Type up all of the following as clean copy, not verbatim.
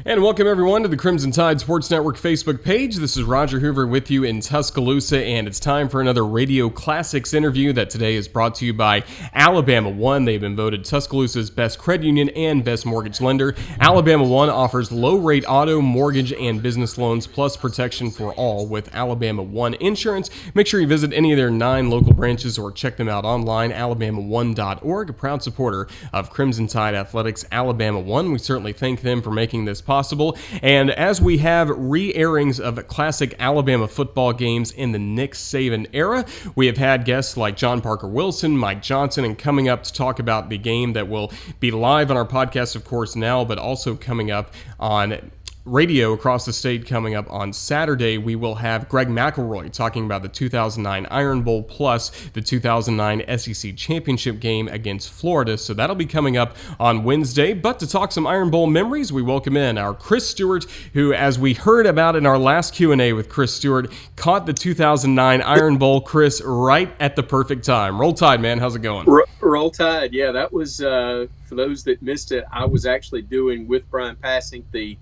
And welcome everyone to the Crimson Tide Sports Network Facebook page. This is Roger Hoover with you in Tuscaloosa, and it's time for another Radio Classics interview that today is brought to you by Alabama One. They've been voted Tuscaloosa's best credit union and best mortgage lender. Alabama One offers low-rate auto, mortgage, and business loans, plus protection for all with Alabama One Insurance. Make sure you visit any of their 9 local branches or check them out online, alabama1.org, a proud supporter of Crimson Tide Athletics. Alabama One, we certainly thank them for making this possible. And as we have re-airings of classic Alabama football games in the Nick Saban era, we have had guests like John Parker Wilson, Mike Johnson, and coming up to talk about the game that will be live on our podcast, of course, now, but also coming up on radio across the state coming up on Saturday, we will have Greg McElroy talking about the 2009 Iron Bowl plus the 2009 SEC Championship game against Florida. So that'll be coming up on Wednesday. But to talk some Iron Bowl memories, we welcome in our Chris Stewart, who, as we heard about in our last Q&A with Chris Stewart, caught the 2009 Iron Bowl, Chris, right at the perfect time. Roll Tide, man. How's it going? Roll Tide. Yeah, that was, for those that missed it, I was actually doing with Brian Passing the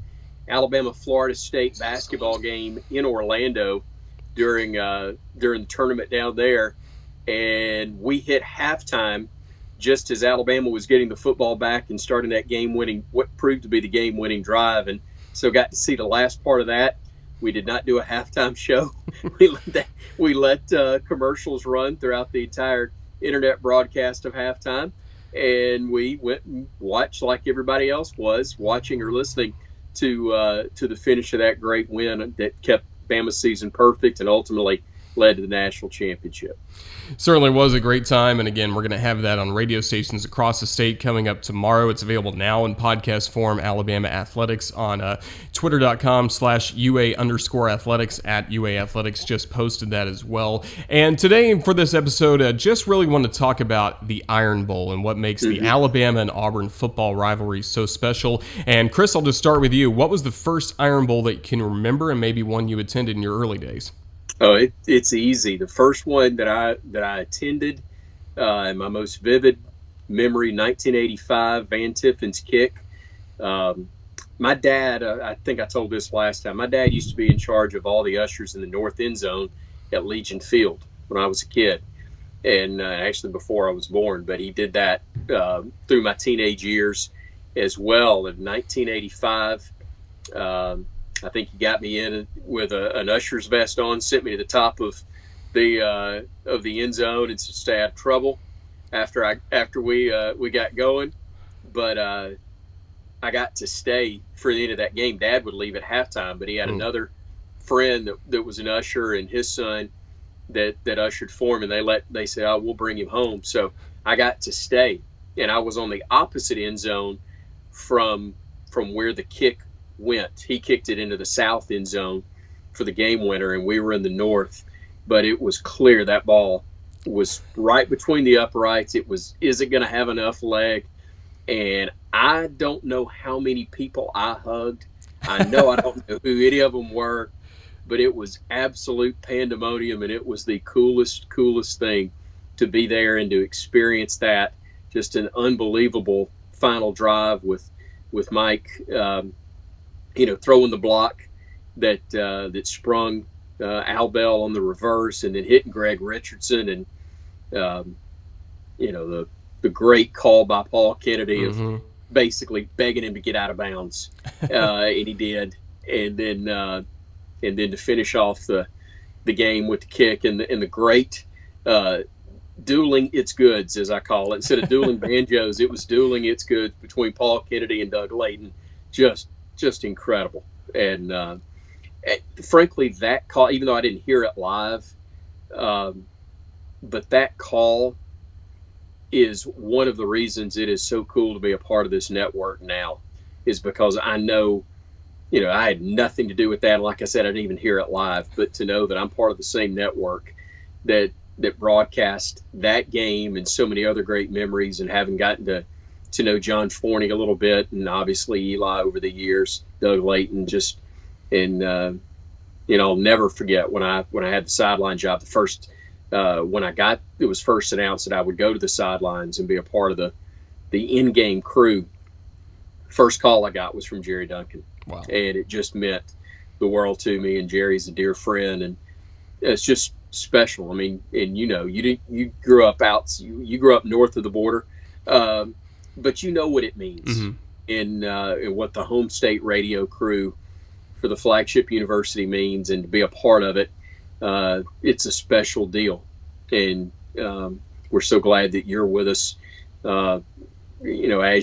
Alabama-Florida State basketball game in Orlando during the tournament down there, and we hit halftime just as Alabama was getting the football back and starting that what proved to be the game-winning drive, and so got to see the last part of that. We did not do a halftime show. we let commercials run throughout the entire internet broadcast of halftime, and we went and watched like everybody else was watching or listening to the finish of that great win that kept Bama's season perfect and ultimately led to the national championship. Certainly was a great time, and again, we're going to have that on radio stations across the state coming up tomorrow. It's available now in podcast form, Alabama Athletics, on twitter.com/UA_athletics, at UA Athletics, just posted that as well. And today, for this episode, just really want to talk about the Iron Bowl and what makes the Alabama and Auburn football rivalry so special. And Chris, I'll just start with you. What was the first Iron Bowl that you can remember, and maybe one you attended in your early days? Oh, it's easy. The first one that I attended, in my most vivid memory, 1985, Van Tiffin's kick. My dad, I think I told this last time, my dad used to be in charge of all the ushers in the north end zone at Legion Field when I was a kid, and actually before I was born, but he did that through my teenage years as well. In 1985, I think he got me in with an usher's vest on, sent me to the top of the end zone, and to stay out of trouble after we got going. But I got to stay for the end of that game. Dad would leave at halftime, but he had another friend that was an usher, and his son that ushered for him, and they said, "Oh, we'll bring him home." So I got to stay, and I was on the opposite end zone from where the kick went. He kicked it into the south end zone for the game winner, and we were in the north, but it was clear that ball was right between the uprights. Is it going to have enough leg? And I don't know how many people I hugged. I don't know who any of them were, but it was absolute pandemonium, and it was the coolest thing to be there and to experience that. Just an unbelievable final drive with Mike throwing the block that sprung Al Bell on the reverse, and then hitting Greg Richardson, and the great call by Paul Kennedy of basically begging him to get out of bounds, and he did, and then to finish off the game with the kick and the great dueling its goods, as I call it. Instead of dueling banjos, it was dueling its goods between Paul Kennedy and Doug Layton. Just incredible. And frankly, that call, even though I didn't hear it live, but that call is one of the reasons it is so cool to be a part of this network now, is because I know, I had nothing to do with that. Like I said, I didn't even hear it live, but to know that I'm part of the same network that broadcast that game and so many other great memories, and having gotten to know John Forney a little bit, and obviously Eli over the years, Doug Layton, I'll never forget when I had the sideline job. The first when it was first announced that I would go to the sidelines and be a part of the in-game crew. First call I got was from Jerry Duncan, Wow. And it just meant the world to me. And Jerry's a dear friend, and it's just special. I mean, and you grew up you grew up north of the border, but you know what it means, in what the home state radio crew for the flagship university means, and to be a part of it. It's a special deal, and we're so glad that you're with us, as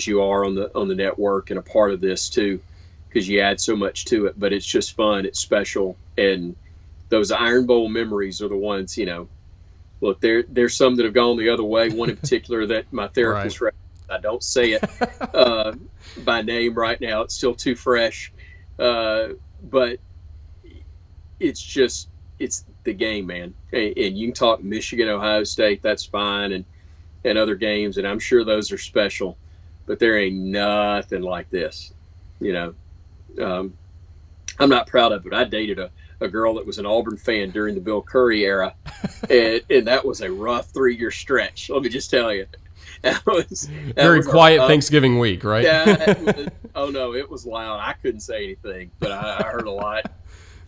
you are on the network, and a part of this too, because you add so much to it. But it's just fun, it's special, and those Iron Bowl memories are the ones. Look, there's some that have gone the other way. One in particular that my therapist, right. I don't say it by name right now; it's still too fresh. But it's the game, man. And you can talk Michigan, Ohio State, that's fine, and other games, and I'm sure those are special, but there ain't nothing like this. I'm not proud of it. I dated a girl that was an Auburn fan during the Bill Curry era, and that was a rough 3-year stretch. Let me just tell you. That was very quiet Thanksgiving week, right? Yeah. Oh no, it was loud. I couldn't say anything, but I heard a lot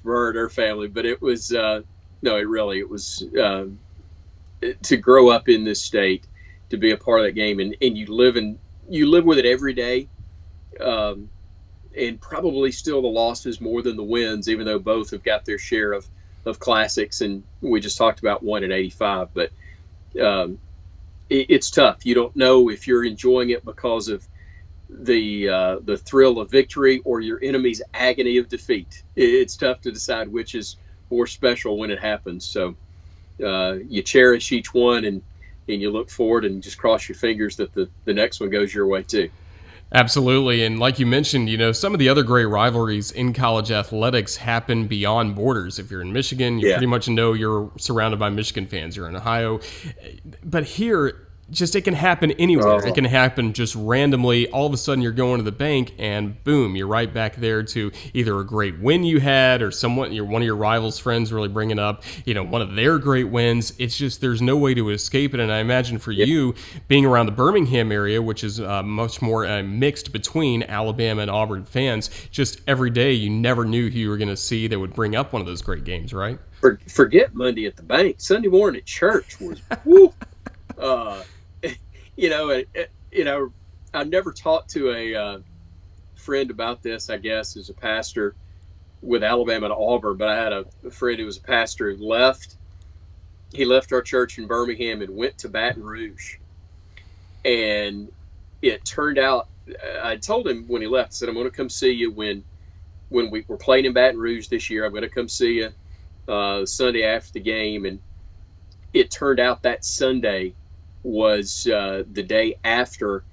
from her and her family. But it was it was to grow up in this state, to be a part of that game, and you live with it every day, and probably still the losses more than the wins, even though both have got their share of classics, and we just talked about one in '85, but. It's tough. You don't know if you're enjoying it because of the thrill of victory or your enemy's agony of defeat. It's tough to decide which is more special when it happens. So you cherish each one, and you look forward and just cross your fingers that the next one goes your way too. Absolutely. And like you mentioned, some of the other great rivalries in college athletics happen beyond borders. If you're in Michigan, you pretty much know you're surrounded by Michigan fans. You're in Ohio. But here, just it can happen anywhere. It can happen just randomly. All of a sudden, you're going to the bank, and boom, you're right back there to either a great win you had, or one of your rivals' friends really bringing up, one of their great wins. It's just there's no way to escape it. And I imagine for you, being around the Birmingham area, which is much more mixed between Alabama and Auburn fans, just every day you never knew who you were going to see that would bring up one of those great games, right? Forget Monday at the bank. Sunday morning at church was woo. I've never talked to a friend about this, I guess, as a pastor with Alabama and Auburn, but I had a friend who was a pastor who left. He left our church in Birmingham and went to Baton Rouge. And it turned out, I told him when he left, I said, I'm going to come see you when we were playing in Baton Rouge this year. I'm going to come see you Sunday after the game. And it turned out that Sunday was the day after,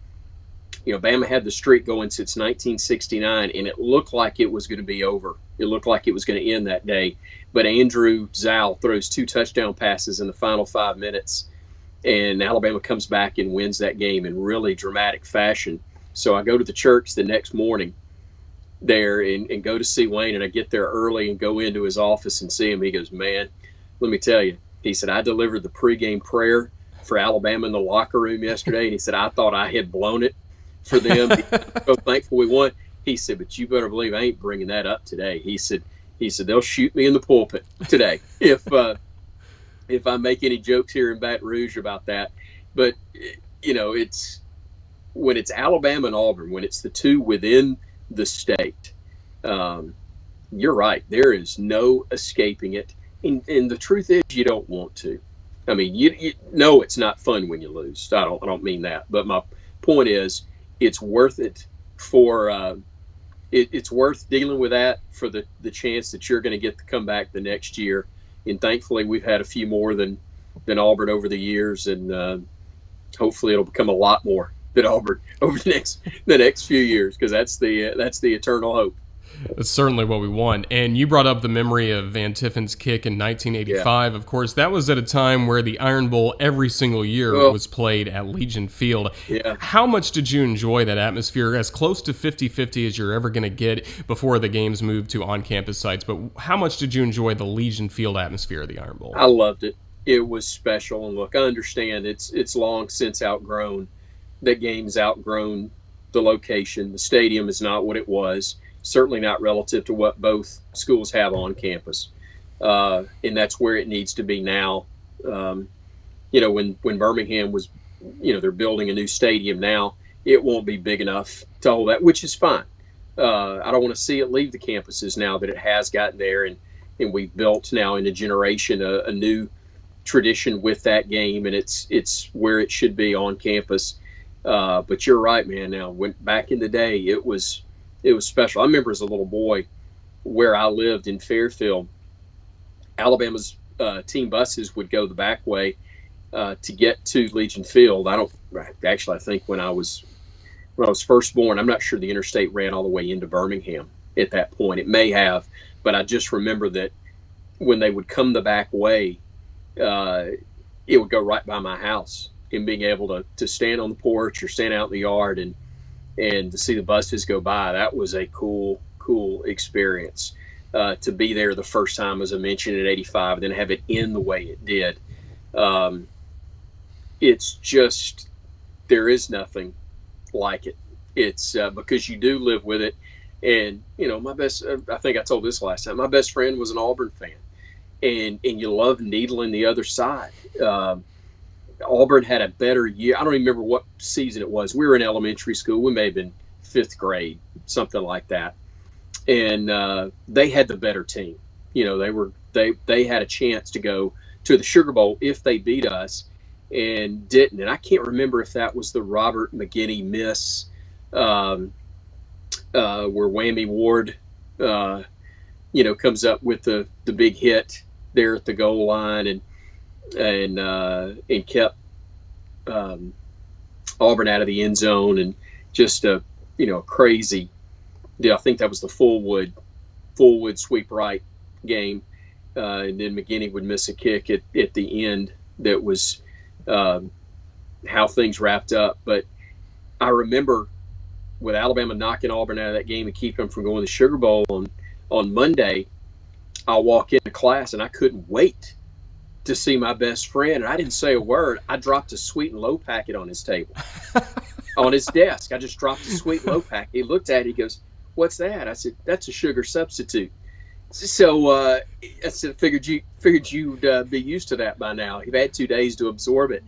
Bama had the streak going since 1969, and it looked like it was going to be over. It looked like it was going to end that day. But Andrew Zal throws 2 touchdown passes in the final 5 minutes, and Alabama comes back and wins that game in really dramatic fashion. So I go to the church the next morning there and go to see Wayne, and I get there early and go into his office and see him. He goes, man, let me tell you. He said, I delivered the pregame prayer for Alabama in the locker room yesterday, and he said, I thought I had blown it for them. So thankful we won. He said, but you better believe I ain't bringing that up today. He said they'll shoot me in the pulpit today if I make any jokes here in Baton Rouge about that. But it's when it's Alabama and Auburn, when it's the two within the state, you're right. There is no escaping it, and the truth is, you don't want to. I mean, you know it's not fun when you lose. I don't mean that, but my point is, it's worth it for it's worth dealing with that for the chance that you're going to get to come back the next year. And thankfully, we've had a few more than Auburn over the years, and hopefully, it'll become a lot more than Auburn over the next few years, because that's the eternal hope. That's certainly what we want. And you brought up the memory of Van Tiffin's kick in 1985. Of course, that was at a time where the Iron Bowl every single year was played at Legion Field. How much did you enjoy that atmosphere? As close to 50-50 as you're ever going to get before the games moved to on-campus sites. But how much did you enjoy the Legion Field atmosphere of the Iron Bowl? I loved it. It was special. And look, I understand it's long since outgrown. That game's outgrown the location. The stadium is not what it was. certainly not relative to what both schools have on campus. And that's where it needs to be now. When Birmingham was, they're building a new stadium now, it won't be big enough to hold that, which is fine. I don't want to see it leave the campuses now that it has gotten there, and we've built now in a generation a new tradition with that game, and it's where it should be on campus. But you're right, man. Now, back in the day, it was special. I remember as a little boy where I lived in Fairfield, Alabama's team buses would go the back way to get to Legion Field. I think when I was first born, I'm not sure the interstate ran all the way into Birmingham at that point. It may have, but I just remember that when they would come the back way, it would go right by my house, and being able to stand on the porch or stand out in the yard and to see the buses go by, that was a cool experience. To be there the first time, as I mentioned, in '85, and then have it end the way it did. It's just, there is nothing like it. It's because you do live with it. And, I think I told this last time, my best friend was an Auburn fan, and you love needling the other side. Auburn had a better year. I don't even remember what season it was. We were in elementary school. We may have been 5th grade, something like that. And they had the better team. They had a chance to go to the Sugar Bowl if they beat us, and didn't. And I can't remember if that was the Robert McGinney miss, where Whammy Ward, comes up with the big hit there at the goal line and kept Auburn out of the end zone, and just a crazy. I think that was the Fullwood sweep right game, and then McGinney would miss a kick at the end. That was how things wrapped up. But I remember with Alabama knocking Auburn out of that game and keeping them from going to the Sugar Bowl on Monday, I'll walk into class and I couldn't wait to see my best friend. And I didn't say a word. I dropped a sweet and low packet on his table, on his desk. I just dropped a sweet and low packet. He looked at it. He goes, "What's that?" I said, "That's a sugar substitute." So I said, figured you'd be used to that by now. You've had 2 days to absorb it.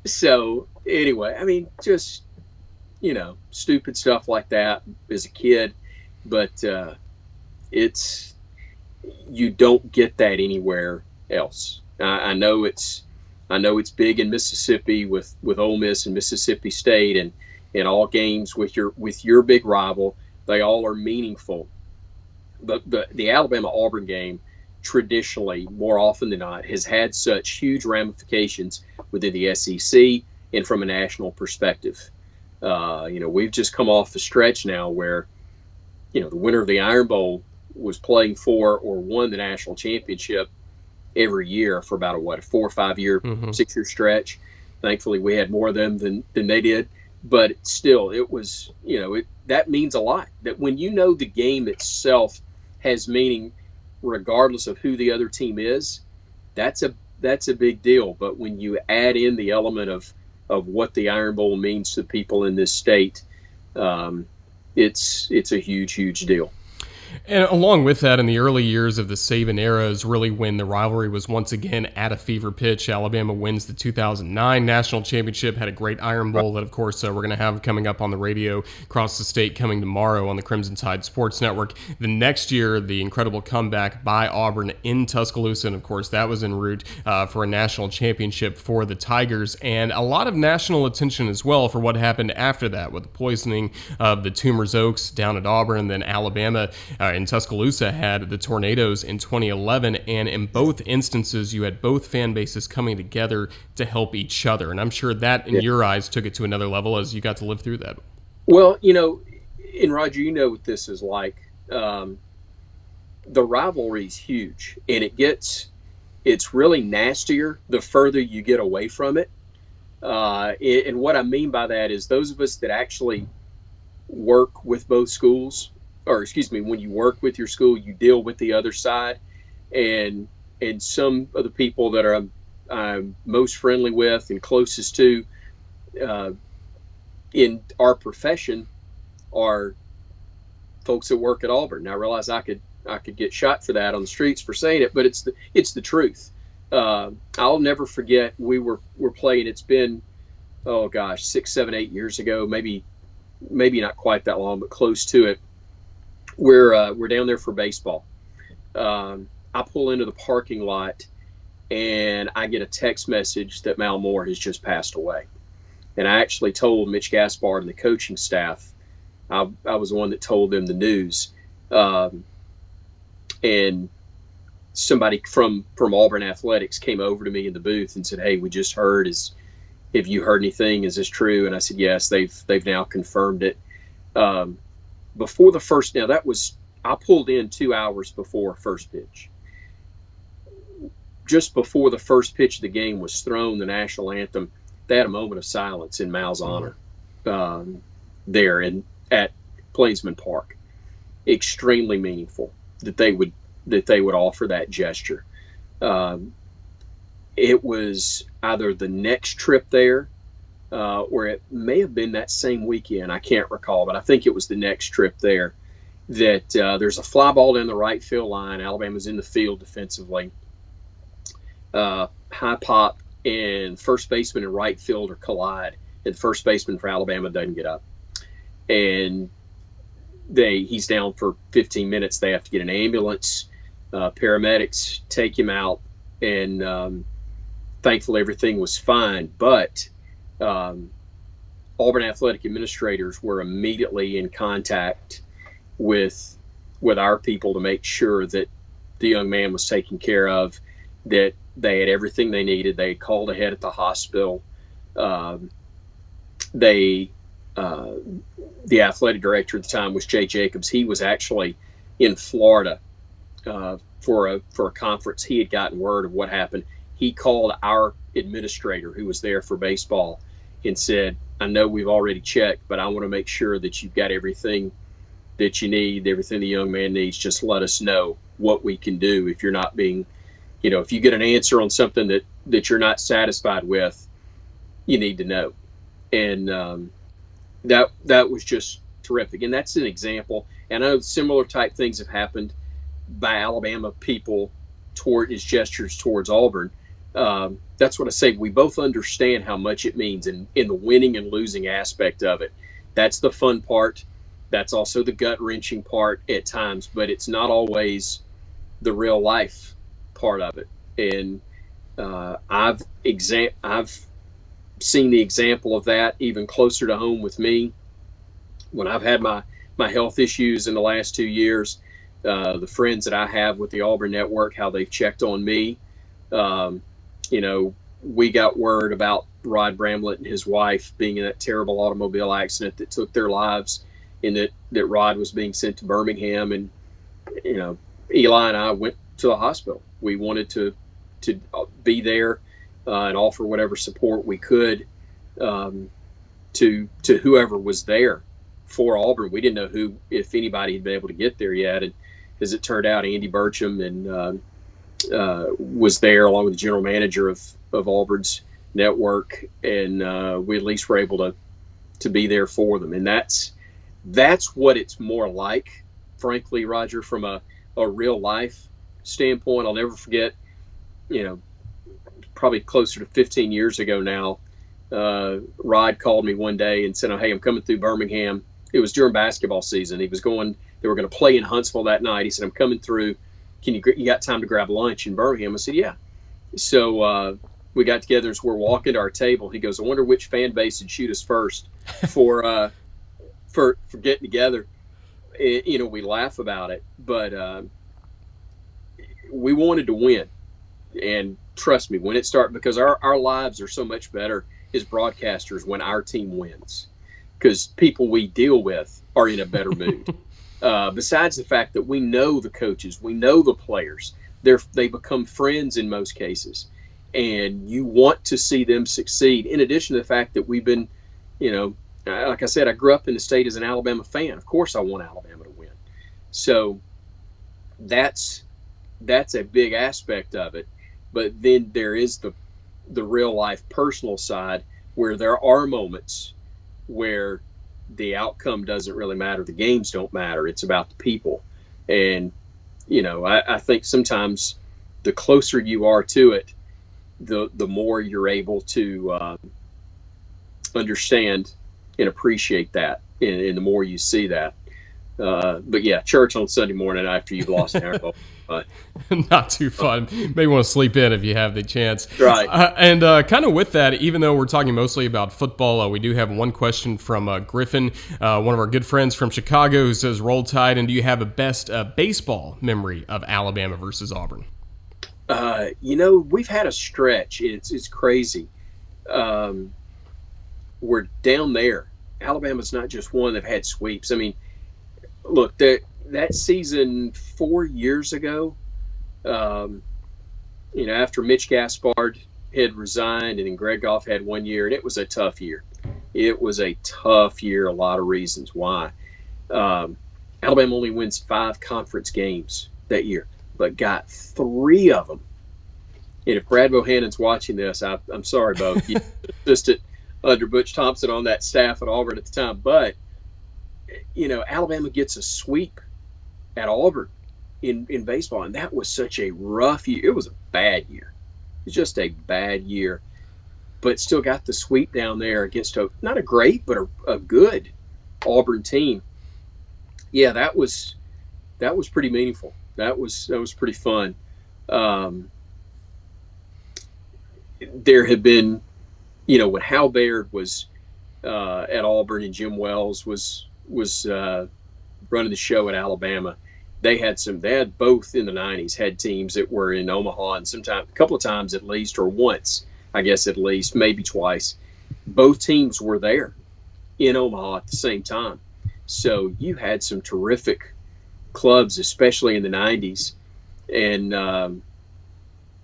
So anyway, I mean, just, stupid stuff like that as a kid, but you don't get that anywhere else. I know it's big in Mississippi with Ole Miss and Mississippi State, and all games with your big rival, they all are meaningful. But the Alabama-Auburn game, traditionally, more often than not, has had such huge ramifications within the SEC and from a national perspective. We've just come off the stretch now where, the winner of the Iron Bowl was playing for or won the national championship every year for about a 4 or 5 year, 6 year stretch. Thankfully, we had more of them than they did. But still, it was, that means a lot. That when the game itself has meaning, regardless of who the other team is, that's a big deal. But when you add in the element of what the Iron Bowl means to people in this state, it's a huge deal. And along with that, in the early years of the Saban era is really when the rivalry was once again at a fever pitch. Alabama wins the 2009 national championship, had a great Iron Bowl that, of course, we're going to have coming up on the radio across the state coming tomorrow on the Crimson Tide Sports Network. The next year, the incredible comeback by Auburn in Tuscaloosa, and of course, that was en route for a national championship for the Tigers, and a lot of national attention as well for what happened after that with the poisoning of the Tumors Oaks down at Auburn, and then Alabama in Tuscaloosa had the Tornadoes in 2011, and in both instances you had both fan bases coming together to help each other, and I'm sure that in your eyes took it to another level as you got to live through that. Well, and Roger, what this is like. The rivalry's huge, and it's really nastier the further you get away from it. And what I mean by that is those of us that actually work with both schools, when you work with your school, you deal with the other side, and some of the people that I'm most friendly with and closest to in our profession are folks that work at Auburn. Now I realize I could get shot for that on the streets for saying it, but it's the truth. I'll never forget, we're playing. It's been, oh gosh, 6, 7, 8 years ago, maybe not quite that long, but close to it. We're down there for baseball. I pull into the parking lot and I get a text message that Mal Moore has just passed away. And I actually told Mitch Gaspard and the coaching staff. I was the one that told them the news. And somebody from Auburn Athletics came over to me in the booth and said, "Hey, we just heard. Have you heard anything? Is this true?" And I said, "Yes, they've now confirmed it." Before the first, now that was, I pulled in 2 hours before first pitch. Just before the first pitch of the game was thrown, the national anthem, they had a moment of silence in Mal's honor there at Plainsman Park. Extremely meaningful that they would offer that gesture. It was either the next trip there, or it may have been that same weekend. I can't recall, but I think it was the next trip there that there's a fly ball down the right field line. Alabama's in the field defensively. High pop, and first baseman and right fielder collide, and the first baseman for Alabama doesn't get up. And he's down for 15 minutes. They have to get an ambulance. Paramedics take him out, and thankfully everything was fine. But Auburn athletic administrators were immediately in contact with our people to make sure that the young man was taken care of, that they had everything they needed. They had called ahead at the hospital. The athletic director at the time was Jay Jacobs. He was actually in Florida for a conference. He had gotten word of what happened. He called our administrator who was there for baseball and said, "I know we've already checked, but I want to make sure that you've got everything that you need, everything the young man needs. Just let us know what we can do. If you're not being, if you get an answer on something that you're not satisfied with, you need to know." And that was just terrific. And that's an example. And I know similar type things have happened by Alabama people toward his gestures towards Auburn. That's what I say. We both understand how much it means in the winning and losing aspect of it. That's the fun part. That's also the gut-wrenching part at times, but it's not always the real life part of it. And I've seen the example of that even closer to home with me when I've had my health issues in the last 2 years. The friends that I have with the Auburn Network, how they've checked on me. We got word about Rod Bramlett and his wife being in that terrible automobile accident that took their lives, and that Rod was being sent to Birmingham. And Eli and I went to the hospital. We wanted to be there and offer whatever support we could to whoever was there for Auburn. We didn't know if anybody had been able to get there yet. And as it turned out, Andy Burcham and was there along with the general manager of Auburn's network, and we at least were able to be there for them. And that's what it's more like, frankly, Roger, from a real life standpoint. I'll never forget, probably closer to 15 years ago now, Rod called me one day and said, "Oh, hey, I'm coming through Birmingham." It was during basketball season. They were going to play in Huntsville that night. He said, "I'm coming through. You got time to grab lunch in Birmingham?" I said, "Yeah." So we got together as we're walking to our table. He goes, "I wonder which fan base would shoot us first for getting together." We laugh about it, but we wanted to win. And trust me, when it started, because our lives are so much better as broadcasters when our team wins, because people we deal with are in a better mood. Besides the fact that we know the coaches, we know the players, they become friends in most cases, and you want to see them succeed. In addition to the fact that we've been, like I said, I grew up in the state as an Alabama fan. Of course I want Alabama to win. So that's a big aspect of it. But then there is the real life personal side, where there are moments where the outcome doesn't really matter. The games don't matter. It's about the people. And, you know, I think sometimes the closer you are to it, the more you're able to understand and appreciate that, and the more you see that. But yeah, church on Sunday morning after you've lost an Iron Bowl. Not too fun. Maybe want to sleep in if you have the chance. Right. And kind of with that, even though we're talking mostly about football, we do have one question from Griffin, one of our good friends from Chicago, who says, "Roll Tide, and do you have a best baseball memory of Alabama versus Auburn?" You know, we've had a stretch. It's crazy. We're down there. Alabama's not just one. They've had sweeps. I mean, look, that season 4 years ago, you know, after Mitch Gaspard had resigned and then Greg Goff had 1 year, and it was a tough year. It was a tough year, a lot of reasons why. Alabama only wins 5 conference games that year, but got 3 of them. And if Brad Bohannon's watching this, I'm sorry, Bo. He was assistant under Butch Thompson on that staff at Auburn at the time. But, you know, Alabama gets a sweep at Auburn in baseball, and that was such a rough year. It was a bad year. It was just a bad year, but still got the sweep down there against not a great, but a good Auburn team. Yeah, that was pretty meaningful. That was pretty fun. There had been, you know, when Hal Baird was at Auburn and Jim Wells was running the show at Alabama. They had both in the 90s had teams that were in Omaha, and a couple of times at least, or once, I guess at least, maybe twice. Both teams were there in Omaha at the same time. So you had some terrific clubs, especially in the 90s. And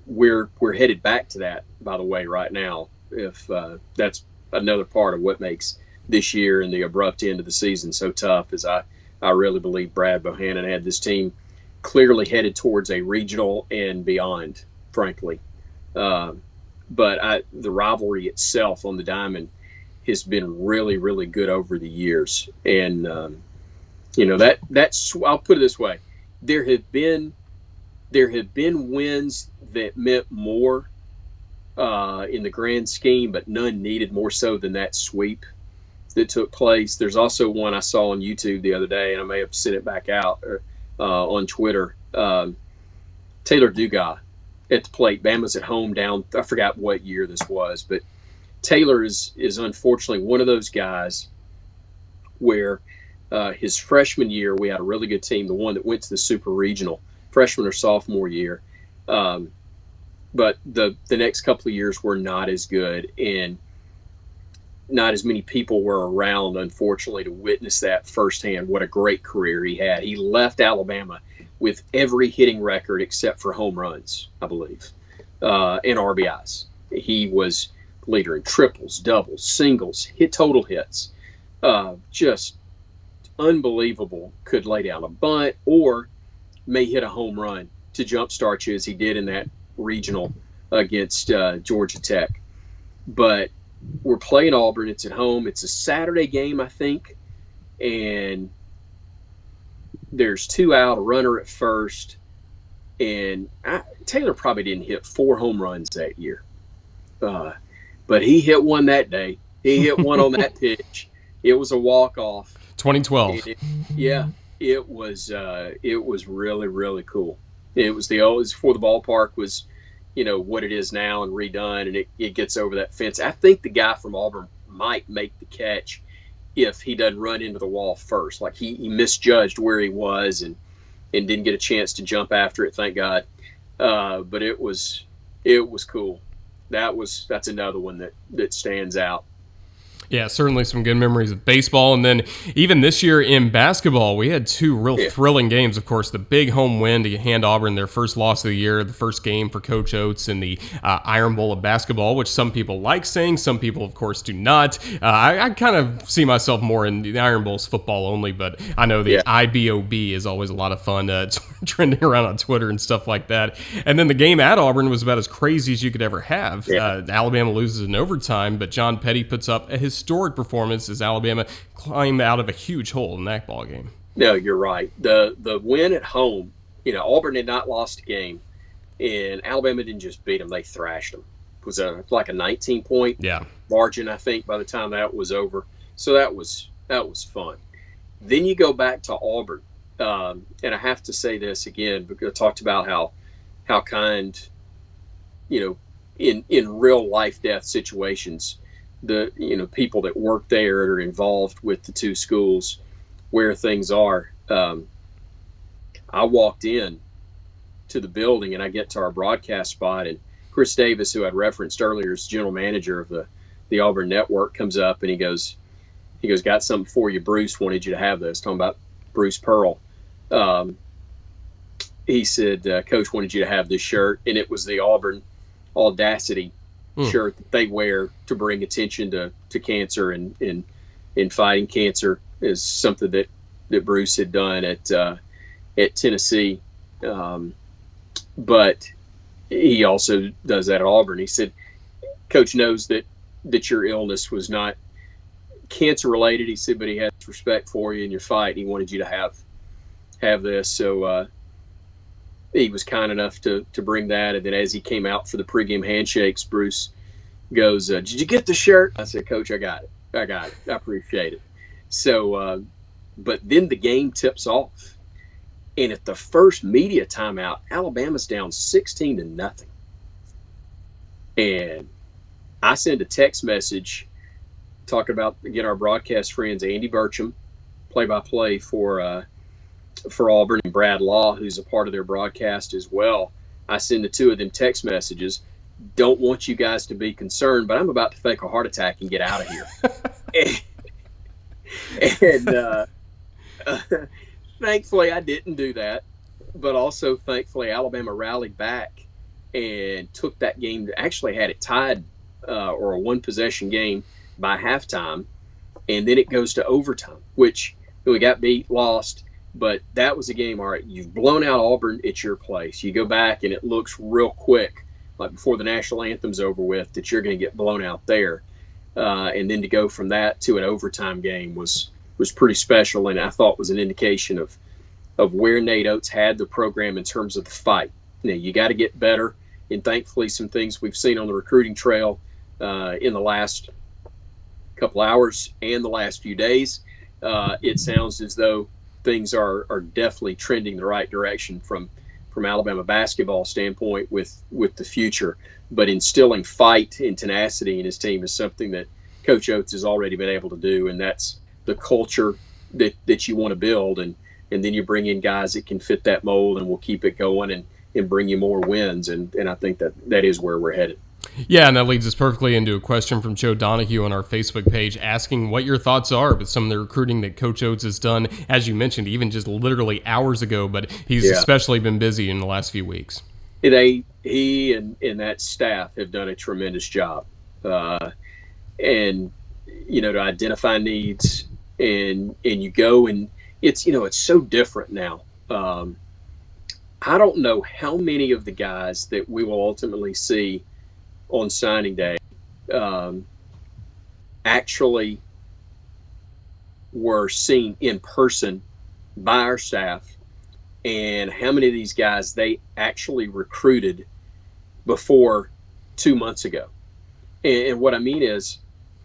we're headed back to that, by the way, right now. If that's another part of what makes this year and the abrupt end of the season so tough, is I really believe Brad Bohannon had this team clearly headed towards a regional and beyond, frankly. But the rivalry itself on the diamond has been really, really good over the years. And, you know, that's I'll put it this way. There have been wins that meant more in the grand scheme, but none needed more so than that sweep that took place. There's also one I saw on YouTube the other day, and I may have sent it back out on Twitter. Taylor Dugas at the plate. Bama's at home down. I forgot what year this was, but Taylor is unfortunately one of those guys where his freshman year we had a really good team, the one that went to the Super Regional, freshman or sophomore year. But the next couple of years were not as good, and not as many people were around, unfortunately, to witness that firsthand. What a great career he had. He left Alabama with every hitting record except for home runs, I believe, and RBIs. He was leader in triples, doubles, singles, total hits. Just unbelievable. Could lay down a bunt or may hit a home run to jumpstart you, as he did in that regional against Georgia Tech. But we're playing Auburn. It's at home. It's a Saturday game, I think. And there's 2 out, a runner at first. And Taylor probably didn't hit 4 home runs that year. But he hit one that day. He hit one on that pitch. It was a walk-off. 2012. It was really, really cool. It was before the ballpark was, you know, what it is now and redone, and it gets over that fence. I think the guy from Auburn might make the catch if he doesn't run into the wall first. Like he misjudged where he was and didn't get a chance to jump after it, thank God. But it was cool. That's another one that stands out. Yeah, certainly some good memories of baseball. And then even this year in basketball, we had 2 real thrilling games. Of course, the big home win to hand Auburn their first loss of the year, the first game for Coach Oates in the Iron Bowl of basketball, which some people like saying, some people, of course, do not. I kind of see myself more in the Iron Bowl's football only, but I know the IBOB is always a lot of fun trending around on Twitter and stuff like that. And then the game at Auburn was about as crazy as you could ever have. Alabama loses in overtime, but John Petty puts up a historic historic performance as Alabama climbed out of a huge hole in that ball game. No, you're right. The win at home, Auburn had not lost a game, and Alabama didn't just beat them; they thrashed them. It was like a 19-point margin, I think, by the time that was over. So that was fun. Then you go back to Auburn, and I have to say this again because I talked about how kind, in real life death situations, the people that work there are involved with the two schools, where things are. I walked in to the building and I get to our broadcast spot, and Chris Davis, who I'd referenced earlier as general manager of the Auburn network, comes up and he goes, got something for you. Bruce wanted you to have this. Talking about Bruce Pearl. He said, Coach wanted you to have this shirt, and it was the Auburn Audacity shirt that they wear to bring attention to cancer and in fighting cancer, is something that Bruce had done at Tennessee. But he also does that at Auburn. He said, Coach knows that your illness was not cancer related. He said, but he has respect for you in your fight. He wanted you to have this. So he was kind enough to bring that. And then as he came out for the pregame handshakes, Bruce goes, did you get the shirt? I said, Coach, I got it. I appreciate it. So, but then the game tips off. And at the first media timeout, Alabama's down 16-0. And I send a text message talking about, again, our broadcast friends, Andy Burcham, play-by-play for Auburn, and Brad Law, who's a part of their broadcast as well. I send the two of them text messages. Don't want you guys to be concerned, but I'm about to fake a heart attack and get out of here. and thankfully, I didn't do that. But also, thankfully, Alabama rallied back and took that game. Actually had it tied or a one-possession game by halftime. And then it goes to overtime, which we got beat, lost. But that was a game, all right, you've blown out Auburn, it's your place. You go back, and it looks real quick, like before the national anthem's over with, that you're going to get blown out there. And then to go from that to an overtime game was pretty special, and I thought was an indication of where Nate Oates had the program in terms of the fight. You got to get better, and thankfully some things we've seen on the recruiting trail in the last couple hours and the last few days, it sounds as though things are definitely trending the right direction from Alabama basketball standpoint with the future. But instilling fight and tenacity in his team is something that Coach Oates has already been able to do, and that's the culture that you want to build. And then you bring in guys that can fit that mold and will keep it going and bring you more wins. And I think that is where we're headed. Yeah, and that leads us perfectly into a question from Joe Donahue on our Facebook page asking what your thoughts are with some of the recruiting that Coach Oates has done, as you mentioned, even just literally hours ago, but he's especially been busy in the last few weeks. He and that staff have done a tremendous job. And, to identify needs, and you go, and it's so different now. I don't know how many of the guys that we will ultimately see on signing day actually were seen in person by our staff, and how many of these guys they actually recruited before 2 months ago. And what I mean is,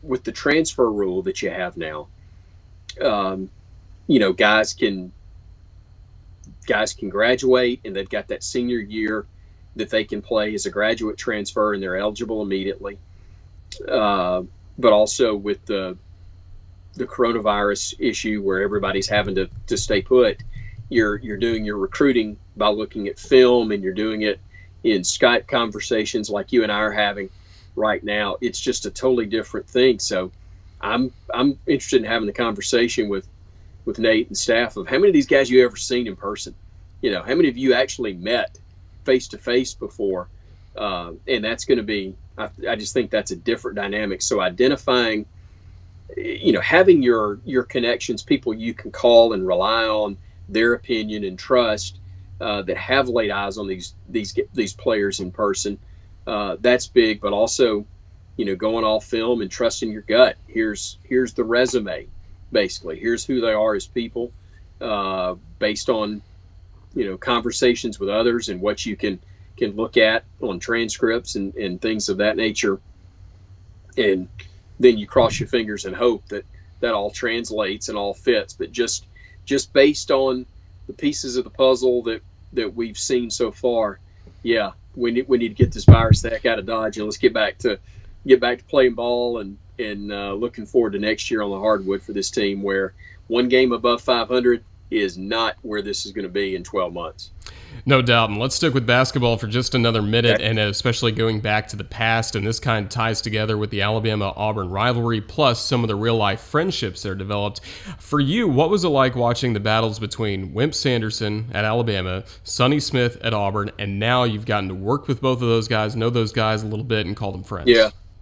with the transfer rule that you have now, guys can graduate, and they've got that senior year that they can play as a graduate transfer, and they're eligible immediately. But also with the coronavirus issue, where everybody's having to stay put, you're doing your recruiting by looking at film, and you're doing it in Skype conversations like you and I are having right now. It's just a totally different thing. So I'm interested in having the conversation with Nate and staff of how many of these guys you ever seen in person. How many of you actually met face to face before? And that's going to be, I just think that's a different dynamic. So identifying, having your connections, people you can call and rely on their opinion and trust, that have laid eyes on these players in person. That's big, but also, going off film and trusting your gut. Here's the resume, basically. Here's who they are as people, based on conversations with others and what you can look at on transcripts and things of that nature. And then you cross your fingers and hope that all translates and all fits. But just based on the pieces of the puzzle that we've seen so far, yeah, we need to get this virus the heck out of Dodge, and let's get back to playing ball and looking forward to next year on the hardwood for this team, where one game above 500 is not where this is going to be in 12 months. No doubt. And let's stick with basketball for just another minute, and especially going back to the past. And this kind of ties together with the Alabama-Auburn rivalry, plus some of the real-life friendships that are developed. For you, what was it like watching the battles between Wimp Sanderson at Alabama, Sonny Smith at Auburn, and now you've gotten to work with both of those guys, know those guys a little bit, and call them friends?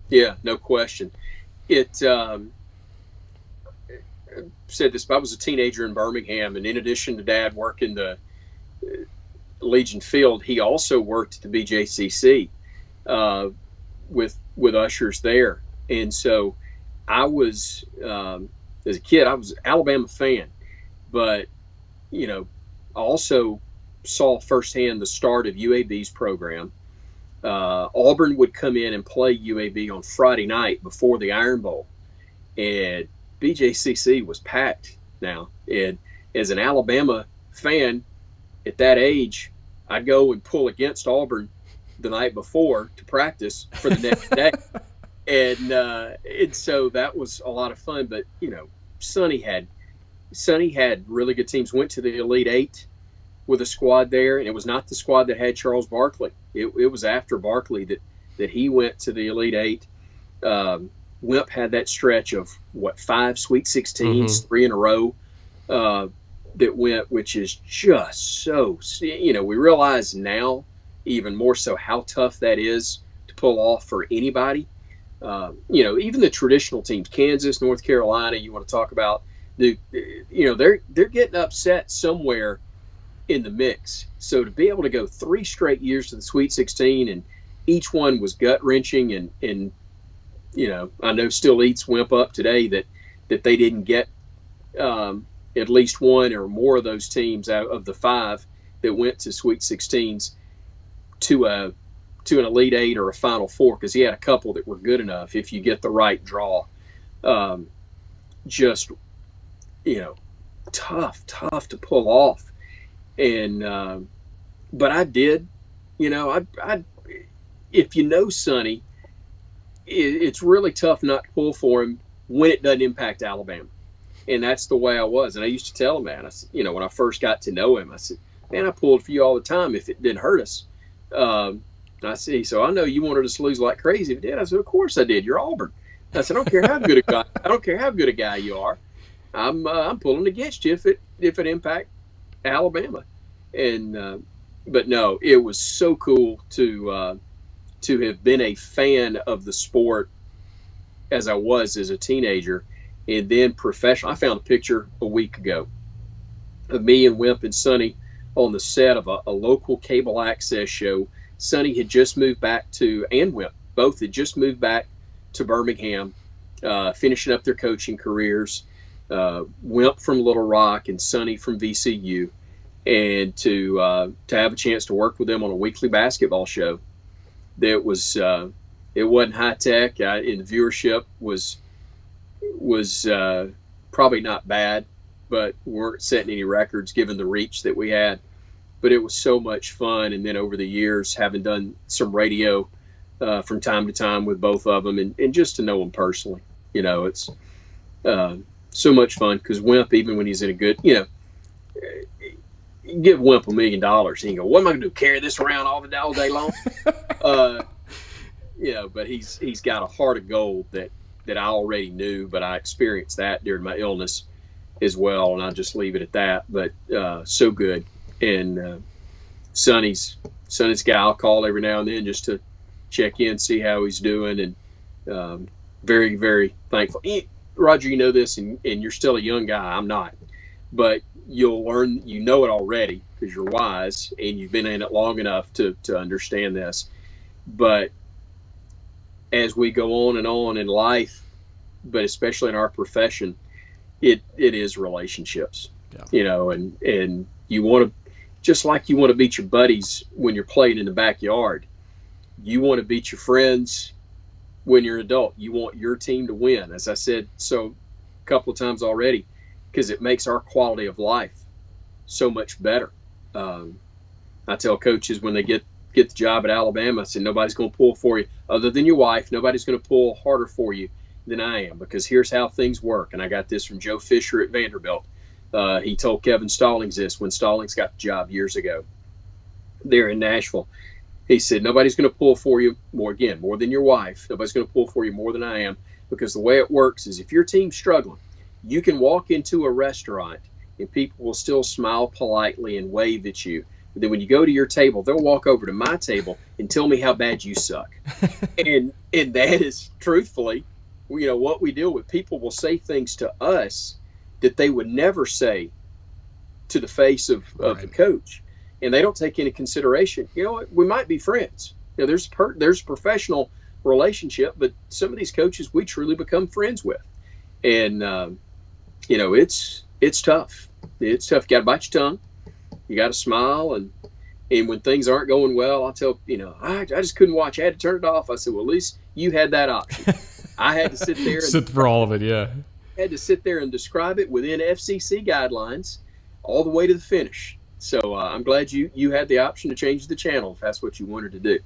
Yeah, no question. Said this, I was a teenager in Birmingham, and in addition to Dad working the Legion Field, he also worked at the BJCC with ushers there. And so I was, as a kid, I was an Alabama fan, but I also saw firsthand the start of UAB's program. Auburn would come in and play UAB on Friday night before the Iron Bowl, and BJCC was packed now. And as an Alabama fan at that age, I'd go and pull against Auburn the night before to practice for the next day. And so that was a lot of fun. But, Sonny had really good teams, went to the Elite Eight with a squad there. And it was not the squad that had Charles Barkley. It was after Barkley that he went to the Elite Eight. Wimp had that stretch of 5 Sweet 16s, 3 in a row that went, which is just so, we realize now even more so how tough that is to pull off for anybody. Even the traditional teams, Kansas, North Carolina, you want to talk about, they're getting upset somewhere in the mix. So to be able to go 3 straight years to the Sweet 16, and each one was gut wrenching, and I know still eats Wimp up today that they didn't get at least one or more of those teams out of the 5 that went to Sweet 16s to an Elite Eight or a Final Four, because he had a couple that were good enough if you get the right draw. Tough to pull off. And but I did, I if Sonny, it's really tough not to pull for him when it doesn't impact Alabama. And that's the way I was. And I used to tell him that. I said, when I first got to know him, I said, man, I pulled for you all the time if it didn't hurt us. I see. So I know you wanted us to lose like crazy. If it did, I said, of course I did. You're Auburn. I said, I don't care how good a guy you are. I'm pulling against you if it impact Alabama. And but no, it was so cool to have been a fan of the sport as I was as a teenager, and then professional. I found a picture a week ago of me and Wimp and Sonny on the set of a local cable access show. Sonny had just moved back and Wimp both had just moved back to Birmingham, finishing up their coaching careers. Wimp from Little Rock and Sonny from VCU, and to have a chance to work with them on a weekly basketball show that was it wasn't high tech, and the viewership was probably not bad, but weren't setting any records given the reach that we had. But it was so much fun. And then over the years, having done some radio from time to time with both of them, and just to know them personally, it's so much fun. Because Wimp, even when he's in a good, you give Wimp $1 million, he can go, what am I going to do, carry this around all day long? But he's got a heart of gold that I already knew, but I experienced that during my illness as well, and I'll just leave it at that. But so good. And Sonny's guy I'll call every now and then just to check in, see how he's doing, and very, very thankful. Roger, you know this, and you're still a young guy. I'm not. But you'll learn, it already because you're wise and you've been in it long enough to understand this. But as we go on in life, but especially in our profession, it is relationships. Yeah. And you want to, just like you want to beat your buddies when you're playing in the backyard, you want to beat your friends when you're an adult. You want your team to win, as I said a couple of times already, because it makes our quality of life so much better. I tell coaches when they get the job at Alabama, I said, nobody's going to pull for you other than your wife. Nobody's going to pull harder for you than I am, because here's how things work. And I got this from Joe Fisher at Vanderbilt. He told Kevin Stallings this when Stallings got the job years ago there in Nashville. He said, nobody's going to pull for you more than your wife. Nobody's going to pull for you more than I am, because the way it works is if your team's struggling, you can walk into a restaurant and people will still smile politely and wave at you. But then when you go to your table, they'll walk over to my table and tell me how bad you suck. and that is truthfully, what we deal with. People will say things to us that they would never say to the face of the coach. And they don't take into consideration, we might be friends. There's a professional relationship, but some of these coaches we truly become friends with. And, it's tough. It's tough. You got to bite your tongue. You got to smile. And when things aren't going well, I'll tell, I just couldn't watch. I had to turn it off. I said, well, at least you had that option. I had to sit there and sit for all of it. Yeah. Had to sit there and describe it within FCC guidelines all the way to the finish. So I'm glad you had the option to change the channel if that's what you wanted to do.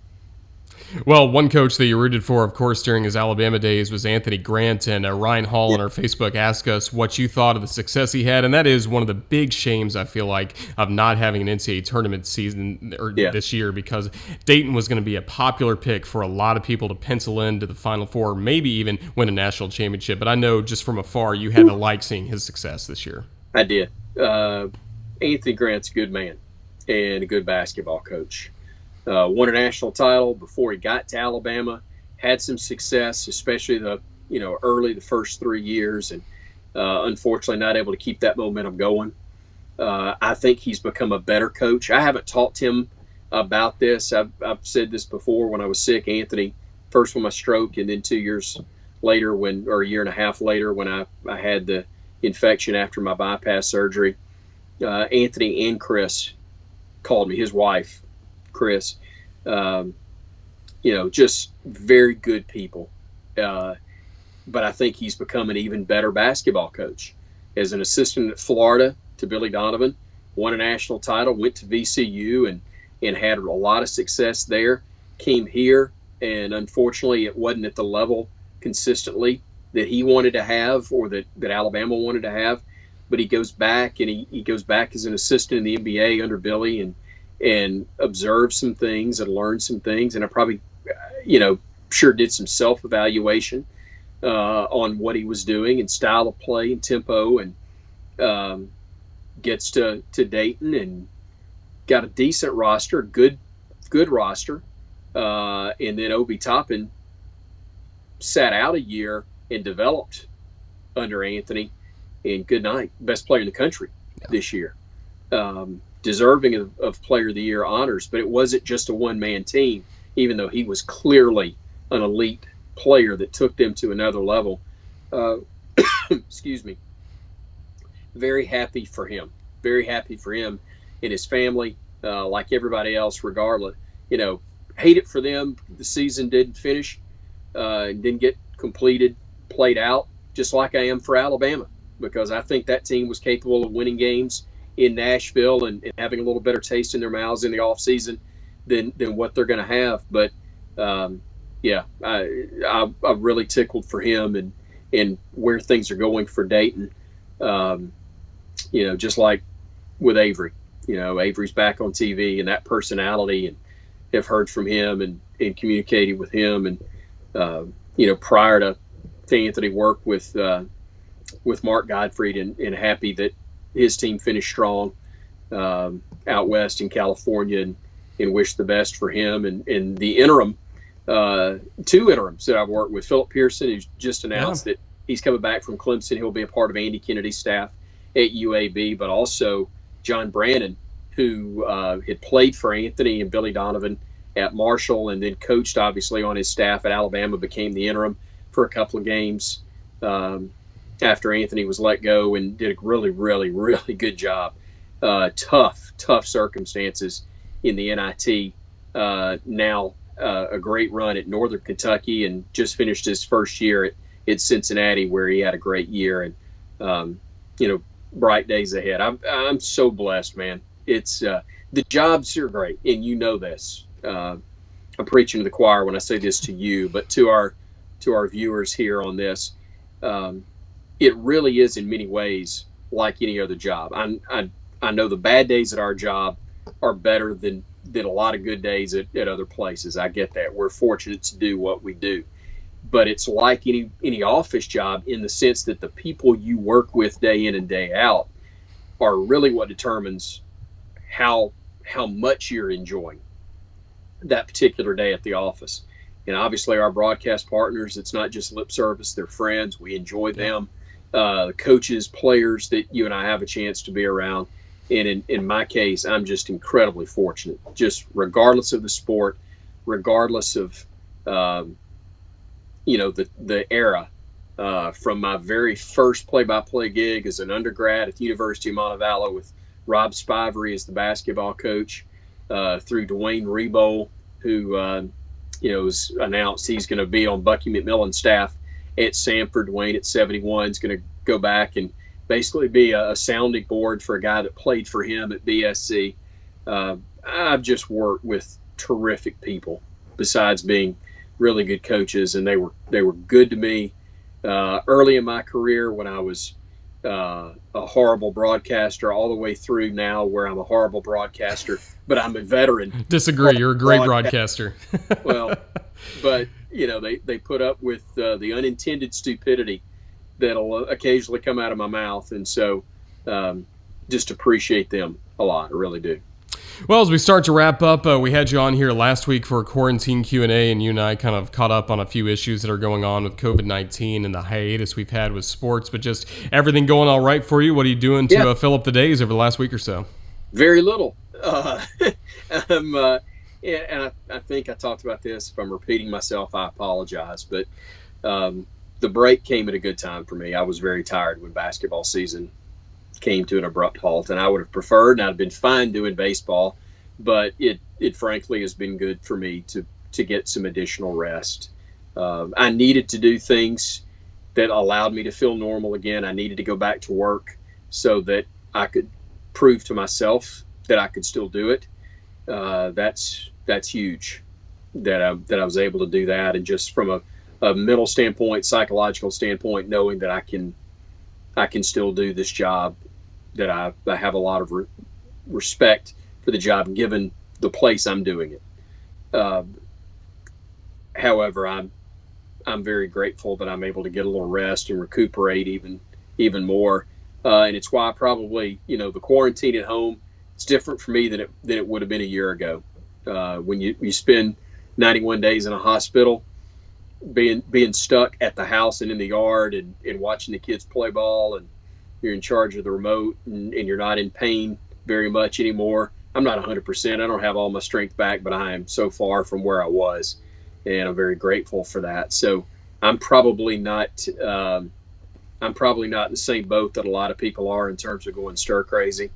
Well, one coach that you rooted for, of course, during his Alabama days was Anthony Grant, and Ryan Hall on our Facebook asked us what you thought of the success he had, and that is one of the big shames, I feel like, of not having an NCAA tournament season this year, because Dayton was going to be a popular pick for a lot of people to pencil into the Final Four, maybe even win a national championship. But I know just from afar you had to like seeing his success this year. I did. Anthony Grant's a good man and a good basketball coach. Won a national title before he got to Alabama, had some success, especially the first 3 years, and unfortunately not able to keep that momentum going. I think he's become a better coach. I haven't talked to him about this. I've said this before. When I was sick, Anthony, first with my stroke, and then 2 years later, or a year and a half later, when I had the infection after my bypass surgery, Anthony and Chris called me, his wife, Chris, just very good people. But I think he's become an even better basketball coach. As an assistant at Florida to Billy Donovan, won a national title, went to VCU and had a lot of success there, came here, and unfortunately it wasn't at the level consistently that he wanted to have, or that Alabama wanted to have. But he goes back, and he goes back as an assistant in the NBA under Billy, and observed some things and learned some things. And I probably, sure did some self-evaluation on what he was doing and style of play and tempo, and gets to Dayton and got a decent roster, good roster. And then Obi Toppin sat out a year and developed under Anthony, and good night, best player in the country this year. Deserving of Player of the Year honors, but it wasn't just a one-man team, even though he was clearly an elite player that took them to another level. Excuse me. Very happy for him and his family, like everybody else, regardless. Hate it for them. The season didn't finish, didn't get completed, played out, just like I am for Alabama, because I think that team was capable of winning games in Nashville and having a little better taste in their mouths in the off season than what they're going to have. But I'm really tickled for him and where things are going for Dayton. Just like with Avery, Avery's back on TV, and that personality, and have heard from him and communicated with him. And, prior to Anthony, worked with Mark Gottfried, and happy that his team finished strong out west in California, and wish the best for him. And the interim, 2 interims that I've worked with, Philip Pearson, who's just announced that he's coming back from Clemson. He'll be a part of Andy Kennedy's staff at UAB, but also John Brannon, who had played for Anthony and Billy Donovan at Marshall, and then coached obviously on his staff at Alabama, became the interim for a couple of games after Anthony was let go, and did a really, really, really good job. Tough circumstances in the NIT. Now a great run at Northern Kentucky, and just finished his first year at Cincinnati, where he had a great year, and bright days ahead. I'm so blessed, man. It's the jobs are great, and you know this. I'm preaching to the choir when I say this to you, but to our viewers here on this, it really is in many ways like any other job. I know the bad days at our job are better than a lot of good days at other places. I get that. We're fortunate to do what we do. But it's like any office job in the sense that the people you work with day in and day out are really what determines how much you're enjoying that particular day at the office. And obviously our broadcast partners, it's not just lip service, they're friends. We enjoy them. Coaches, players that you and I have a chance to be around. And in my case, I'm just incredibly fortunate, just regardless of the sport, regardless of, the era, from my very first play-by-play gig as an undergrad at the University of Montevallo with Rob Spivery as the basketball coach, through Dwayne Rebo, who, was announced he's going to be on Bucky McMillan's staff at Samford. Dwayne at 71 is going to go back and basically be a sounding board for a guy that played for him at BSC. I've just worked with terrific people besides being really good coaches, and they were good to me early in my career when I was a horrible broadcaster, all the way through now where I'm a horrible broadcaster, but I'm a veteran. Disagree. You're a great broadcaster. Well, but they put up with the unintended stupidity that'll occasionally come out of my mouth, and so just appreciate them a lot. I really do. Well, as we start to wrap up, we had you on here last week for a quarantine Q&A, and you and I kind of caught up on a few issues that are going on with COVID-19 and the hiatus we've had with sports, but just everything going all right for you? What are you doing to fill up the days over the last week or so? Very little. And I think I talked about this. If I'm repeating myself, I apologize, but the break came at a good time for me. I was very tired when basketball season came to an abrupt halt, and I would have preferred, and I'd been fine doing baseball, but it frankly has been good for me to get some additional rest. I needed to do things that allowed me to feel normal again. I needed to go back to work so that I could prove to myself that I could still do it. That's huge that I was able to do that, and just from a mental standpoint, psychological standpoint, knowing that I can still do this job, that I have a lot of respect for the job given the place I'm doing it. However, I'm very grateful that I'm able to get a little rest and recuperate even more. And it's why probably, the quarantine at home, it's different for me than it would have been a year ago. When you spend 91 days in a hospital, being stuck at the house and in the yard and watching the kids play ball, and you're in charge of the remote, and you're not in pain very much anymore. I'm not 100%. I don't have all my strength back, but I am so far from where I was, and I'm very grateful for that. So I'm probably not in the same boat that a lot of people are in terms of going stir crazy.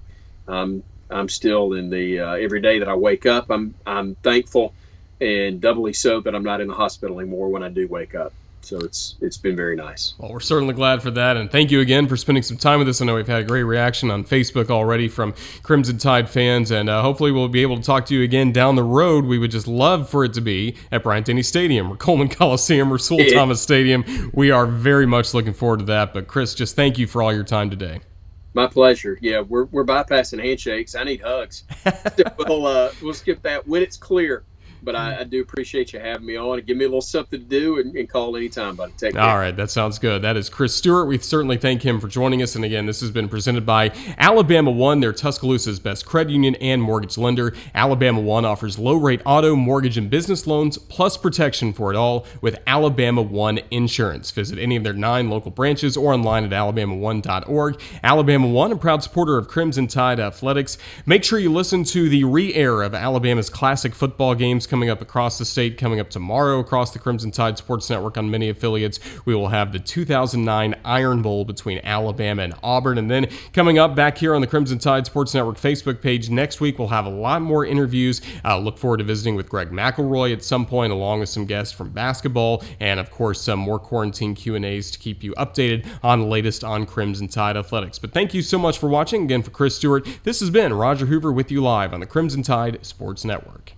I'm still in the every day that I wake up, I'm thankful, and doubly so that I'm not in the hospital anymore when I do wake up. So it's been very nice. Well, we're certainly glad for that, and thank you again for spending some time with us. I know we've had a great reaction on Facebook already from Crimson Tide fans, and hopefully we'll be able to talk to you again down the road. We would just love for it to be at Bryant-Denny Stadium or Coleman Coliseum or Sewell Thomas Stadium. We are very much looking forward to that. But Chris, just thank you for all your time today. My pleasure. Yeah, we're bypassing handshakes. I need hugs. We'll skip that when it's clear. But I do appreciate you having me on, and give me a little something to do, and call anytime, buddy. Take care. All right, that sounds good. That is Chris Stewart. We certainly thank him for joining us. And again, this has been presented by Alabama One. They're Tuscaloosa's best credit union and mortgage lender. Alabama One offers low-rate auto, mortgage, and business loans, plus protection for it all with Alabama One Insurance. Visit any of their 9 local branches or online at alabama1.org. Alabama One, a proud supporter of Crimson Tide Athletics. Make sure you listen to the re-air of Alabama's classic football games coming up across the state. Coming up tomorrow across the Crimson Tide Sports Network on many affiliates, we will have the 2009 Iron Bowl between Alabama and Auburn. And then coming up back here on the Crimson Tide Sports Network Facebook page next week, we'll have a lot more interviews. Look forward to visiting with Greg McElroy at some point, along with some guests from basketball, and of course some more quarantine Q&As to keep you updated on the latest on Crimson Tide athletics. But thank you so much for watching. Again, for Chris Stewart, this has been Roger Hoover with you live on the Crimson Tide Sports Network.